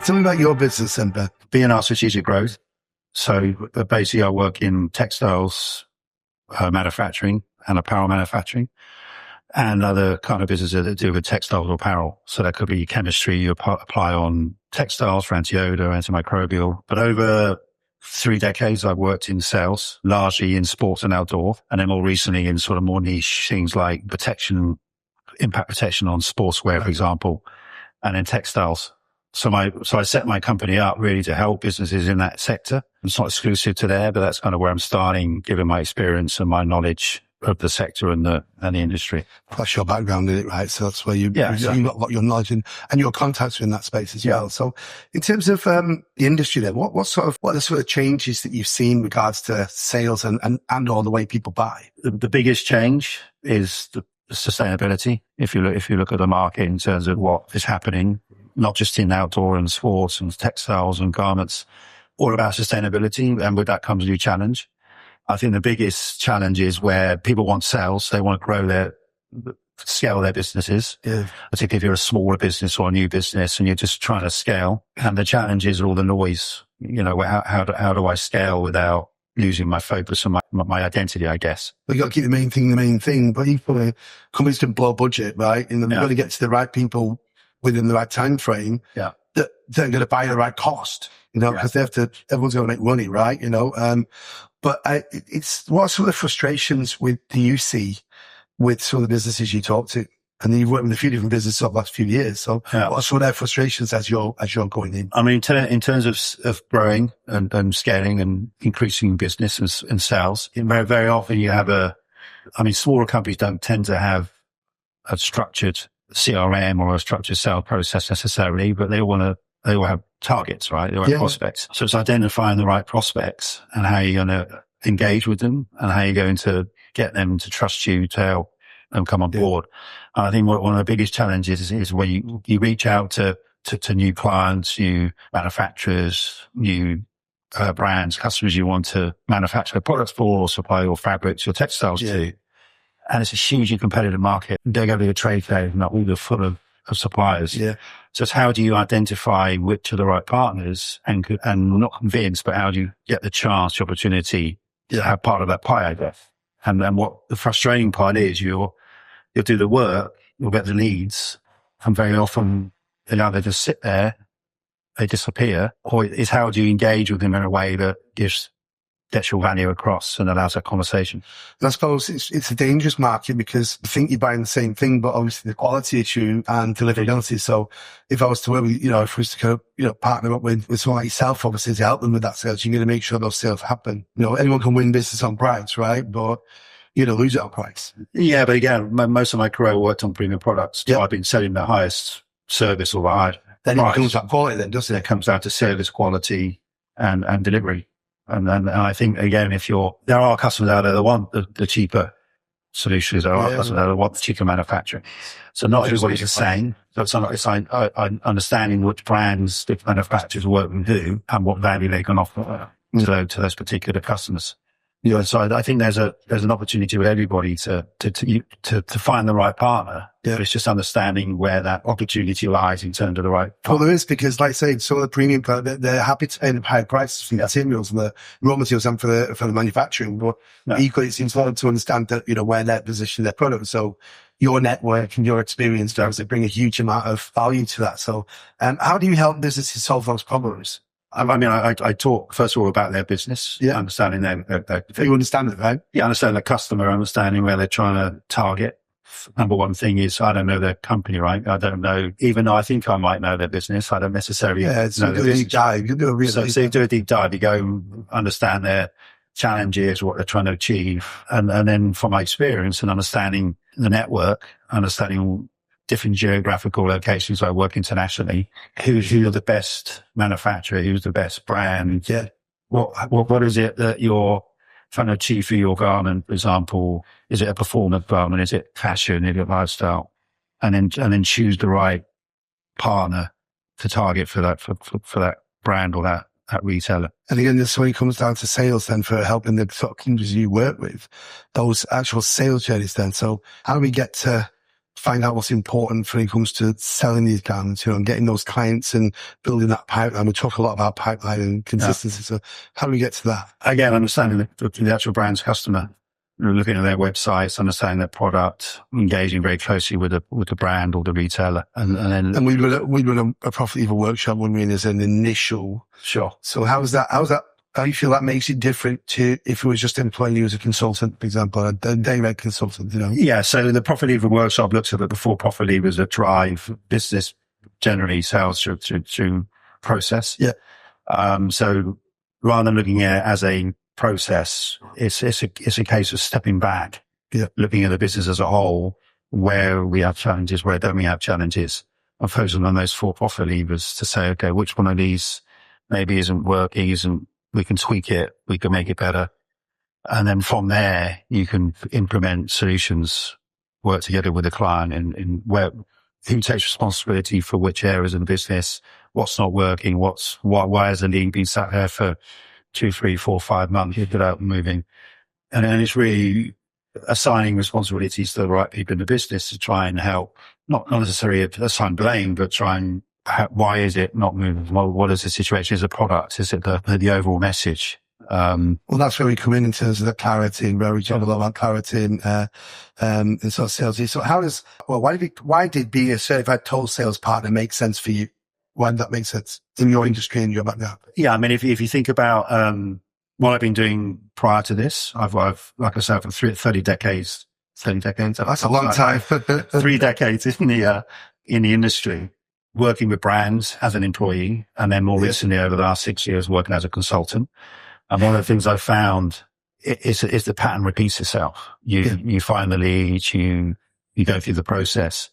Tell me about your business then, Ben. B&R Strategic Growth. So basically I work in textiles manufacturing and apparel manufacturing and other kind of businesses that do with textiles or apparel. So that could be chemistry you apply on textiles for anti-odor, antimicrobial. But over 3 decades, I've worked in sales, largely in sports and outdoor, and then more recently in sort of more niche things like protection, impact protection on sportswear, for example, and in textiles. So I set my company up really to help businesses in that sector. It's not exclusive to there, but that's kind of where I'm starting, given my experience and my knowledge of the sector and the industry. That's your background in it, right? So that's where you've got your knowledge and your contacts are in that space as well. So in terms of the industry then, what are the sort of changes that you've seen in regards to sales and all the way people buy? The biggest change is the sustainability. If you look at the market in terms of what is happening, not just in outdoor and sports and textiles and garments, all about sustainability. And with that comes a new challenge. I think the biggest challenge is where people want sales. They want to grow scale their businesses. Yeah. Particularly if you're a smaller business or a new business and you're just trying to scale. And the challenge is all the noise. How do I scale without losing my focus and my identity, I guess. We've got to keep the main thing. But equally, companies can blow budget, right? And then we've got to get to the right people within the right time frame that they're going to buy the right cost, because everyone's going to make money, right? But it's what sort of frustrations do you see with some of the businesses you talk to? And then you've worked with a few different businesses over the last few years. So what sort of frustrations as you're going in? I mean, in terms of growing and scaling and increasing business and sales, very, very often you have smaller companies don't tend to have a structured CRM or a structured sales process necessarily, but they all have targets, right? They all have prospects. So it's identifying the right prospects and how you're going to engage with them and how you're going to get them to trust you to help them come on board. And I think one of the biggest challenges is when you reach out to new clients, new manufacturers, new brands, customers you want to manufacture products for or supply your fabrics, your textiles to. And it's a hugely competitive market. They go to a trade fair and all the full of suppliers. Yeah. So it's how do you identify which are the right partners and not convince, but how do you get the chance, the opportunity to have part of that pie, I guess. And then what the frustrating part is, you'll do the work, you'll get the leads, and very often they either just sit there, they disappear, or it's how do you engage with them in a way that gets your value across and allows that conversation. And I suppose it's a dangerous market because I think you're buying the same thing, but obviously the quality issue and deliverability. So if I was to work with, if we was to partner up with someone like yourself, obviously to help them with that sales, you're going to make sure those sales happen. Anyone can win business on price, right? But you're going to lose it on price. Yeah, but again, most of my career I worked on premium products. So I've been selling the highest service or the highest then price. It comes down to quality then, doesn't it? It comes down to service quality and delivery. And I think, again, there are customers out there that want the cheaper solutions, there are customers that want the cheaper manufacturing. So not everybody's the same. So it's like understanding which brands the manufacturers work with who and what value they can offer to those particular customers. So I think there's an opportunity with everybody to find the right partner. Yeah. But it's just understanding where that opportunity lies in terms of the right partner. Well, there is, because like I say, some of the premium, they're happy to pay the high prices for the materials and the raw materials and for the manufacturing. But equally, it seems hard to understand that, where they're positioning their product. So your network and your experience does bring a huge amount of value to that. So, how do you help businesses solve those problems? I talk first of all about their business, understanding their you understand it, right? Yeah, understand the customer, understanding where they're trying to target. Number one thing is I don't know their company, right? I don't know, even though I think I might know their business, I don't necessarily know their business. Deep dive. You do a real so you do a deep dive, you go understand their challenges, what they're trying to achieve, and then from my experience and understanding the network, understanding different geographical locations. I work internationally. Who's the best manufacturer? Who's the best brand? Yeah. What is it that you're trying to achieve for your garment? For example, is it a performance garment? Is it fashion? Is it lifestyle? And then choose the right partner to target for that brand or that retailer. And again, this when it comes down to sales then for helping the sort of industries you work with, those actual sales journeys then. So how do we get to find out what's important when it comes to selling these garments, and getting those clients and building that pipeline. We talk a lot about pipeline and consistency. So how do we get to that? Again, understanding the actual brand's customer, looking at their websites, understanding their product, engaging very closely with the brand or the retailer. And we run a profit lever workshop when we as an initial. Sure. So how do you feel that makes it different to if it was just employing you as a consultant, for example, a day rate consultant, Yeah. So the profit lever workshop looks at the four profit levers that drive business, generally sales through process. Yeah. So rather than looking at it as a process, it's a case of stepping back, looking at the business as a whole, where we have challenges, where don't we have challenges, and focusing on those four profit levers to say, okay, which one of these maybe isn't working, we can tweak it, we can make it better. And then from there, you can implement solutions, work together with the client in who takes responsibility for which areas of the business, what's not working, why has the lead been sat there for 2, 3, 4, 5 months without moving. And it's really assigning responsibilities to the right people in the business to try and help, not necessarily assign blame, but try and why is it not moving? What is the situation? Is it the product? Is it the overall message? Well, that's where we come in terms of the clarity, and where we talk a lot about clarity and sort of sales. So why did being a certified total sales partner make sense for you? Why did that make sense in your industry and your background? Yeah. I mean, if you think about, what I've been doing prior to this, I've like I said, for 30 decades. That's a long time. 3 decades in the industry, working with brands as an employee, and then more recently over the last 6 years working as a consultant. And one of the things I found is the pattern repeats itself. You find the leads, you go through the process.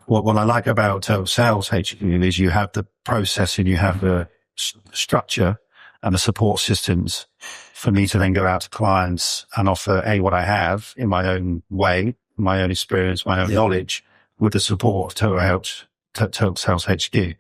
What I like about TotalSalesHQ is you have the process and you have the structure and the support systems for me to then go out to clients and offer what I have in my own way, my own experience, my own knowledge, with the support of TotalSalesHQ.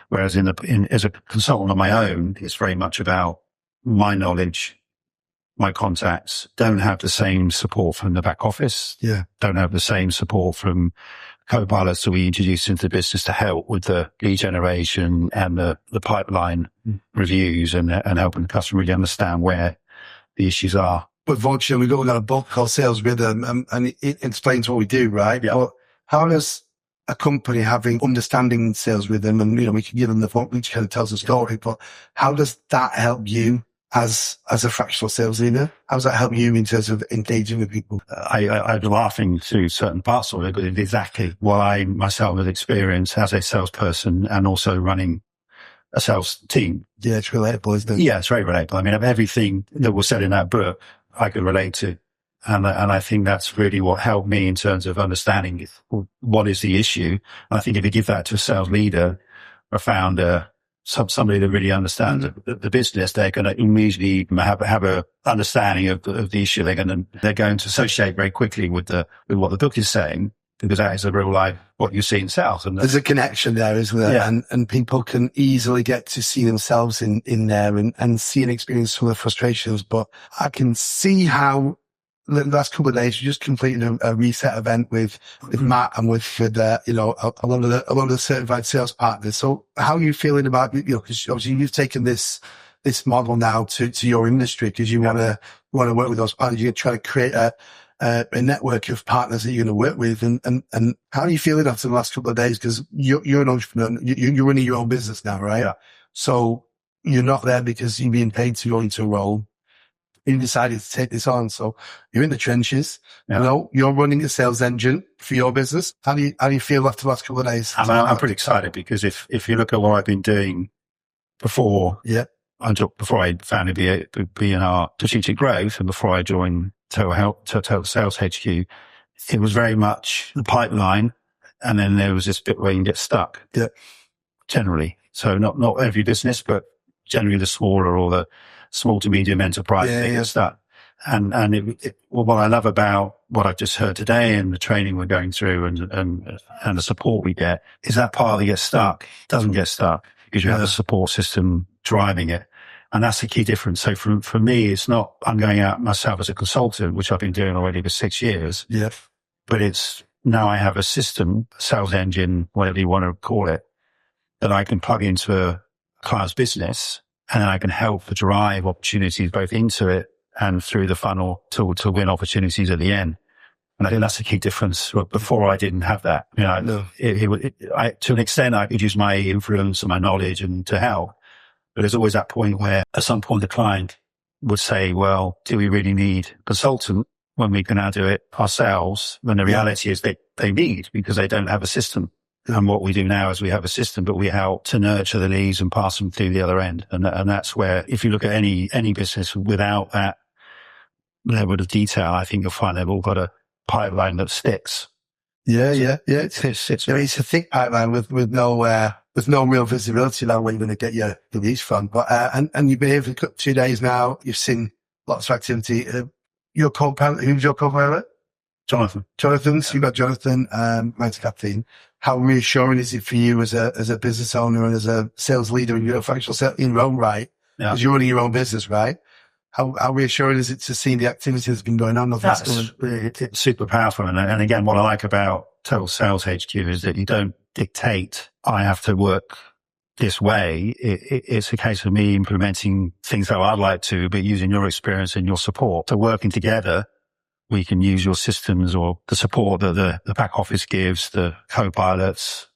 Whereas as a consultant on my own, it's very much about my knowledge, my contacts, don't have the same support from the back office. Yeah. Don't have the same support from co-pilots that we introduced into the business to help with the lead generation and the pipeline reviews and helping the customer really understand where the issues are. But fortunately, we've got a book called Sales Rhythm, and it explains what we do, right? Yeah. But how does a company understanding sales rhythm, and we can give them the book, which kind of tells a story, but how does that help you as a fractional sales leader? How does that help you in terms of engaging with people? I'm laughing through certain parts of it, but it's exactly what I myself have experienced as a salesperson and also running a sales team. Yeah, it's relatable, isn't it? Yeah, it's very relatable. I mean, everything that was said in that book, I could relate to. And I think that's really what helped me in terms of understanding what is the issue. And I think if you give that to a sales leader, a founder, somebody that really understands the business, they're going to immediately have a understanding of the issue. They're going to associate very quickly with what the book is saying, because that is a real life what you see in sales. And there's a connection there, isn't there? Yeah. And people can easily get to see themselves in there and see and experience some of the frustrations. But I can see how the last couple of days, you just completed a reset event with Matt and with a lot of the certified sales partners. So how are you feeling about, because obviously you've taken this model now to your industry, because you want to work with those partners. You're trying to create a network of partners that you're going to work with. And how are you feeling after the last couple of days? Because you're an entrepreneur, you're running your own business now, right? Yeah. So you're not there because you're being paid to go into a role. You decided to take this on. So you're in the trenches. Yeah. You're running a sales engine for your business. How do you feel after the last couple of days? I'm pretty excited, because if you look at what I've been doing before, before I founded B&R Strategic Growth and before I joined TotalSalesHQ, it was very much the pipeline. And then there was this bit where you can get stuck. Yeah. Generally. So not every business, but generally the smaller or the small to medium enterprise, they get stuck. And what I love about what I've just heard today and the training we're going through and the support we get is that part that gets stuck doesn't get stuck, because you have a support system driving it. And that's the key difference. So for me, it's not, I'm going out myself as a consultant, which I've been doing already for 6 years. Yeah. But it's now I have a system, sales engine, whatever you want to call it, that I can plug into a client's business, and I can help drive opportunities both into it and through the funnel to win opportunities at the end. And I think that's a key difference. Before, I didn't have that. You know, to an extent, I could use my influence and my knowledge and to help. But there's always that point where at some point the client would say, well, do we really need a consultant when we can now do it ourselves? When the reality is they need, because they don't have a system. And what we do now is we have a system, but we help to nurture the leads and pass them through the other end. And that's where, if you look at any business without that level of detail, I think you'll find they've all got a pipeline that sticks. Yeah. It's a thick pipeline with no real visibility now where you're going to get your leads from. But, and you've been here for 2 days now. You've seen lots of activity. Your co-pilot, who's your co-pilot? Jonathan. So you've got Jonathan, mine's Kathleen. How reassuring is it for you as a business owner and as a sales leader in your functional sales in your own right? Because you're running your own business, right? How reassuring is it to see the activity that's been going on? It's super powerful. And again, what I like about TotalSalesHQ is that you don't dictate, I have to work this way. It's a case of me implementing things how I'd like to, but using your experience and your support. So working together, we can use your systems or the support that the back office gives, the co-pilots,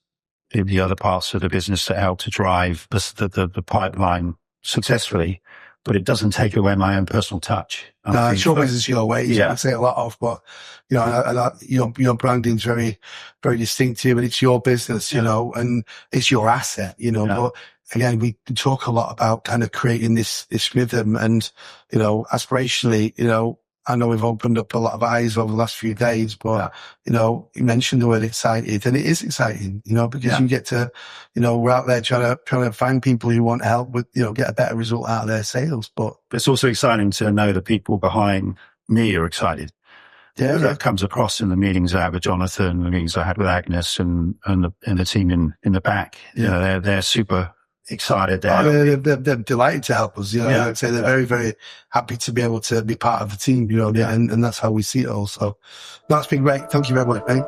the other parts of the business to help to drive the pipeline successfully. But it doesn't take away my own personal touch. No, it's your business, your way. I say a lot of, but you know, your branding's very, very distinctive, and it's your business, you know, and it's your asset, you know. But again, we talk a lot about kind of creating this rhythm, and you know, aspirationally, you know, I know we've opened up a lot of eyes over the last few days, but, you know, you mentioned the word excited, and it is exciting, you know, because you get to, you know, we're out there trying to find people who want help with, you know, get a better result out of their sales. But it's also exciting to know the people behind me are excited. Yeah. That comes across in the meetings I had with Jonathan, the meetings I had with Agnes and the team in the back. You know, they're super excited. They're delighted to help us. You know, I'd say they're very, very happy to be able to be part of the team, you know, and that's how we see it all. So that's been great. Thank you very much, mate.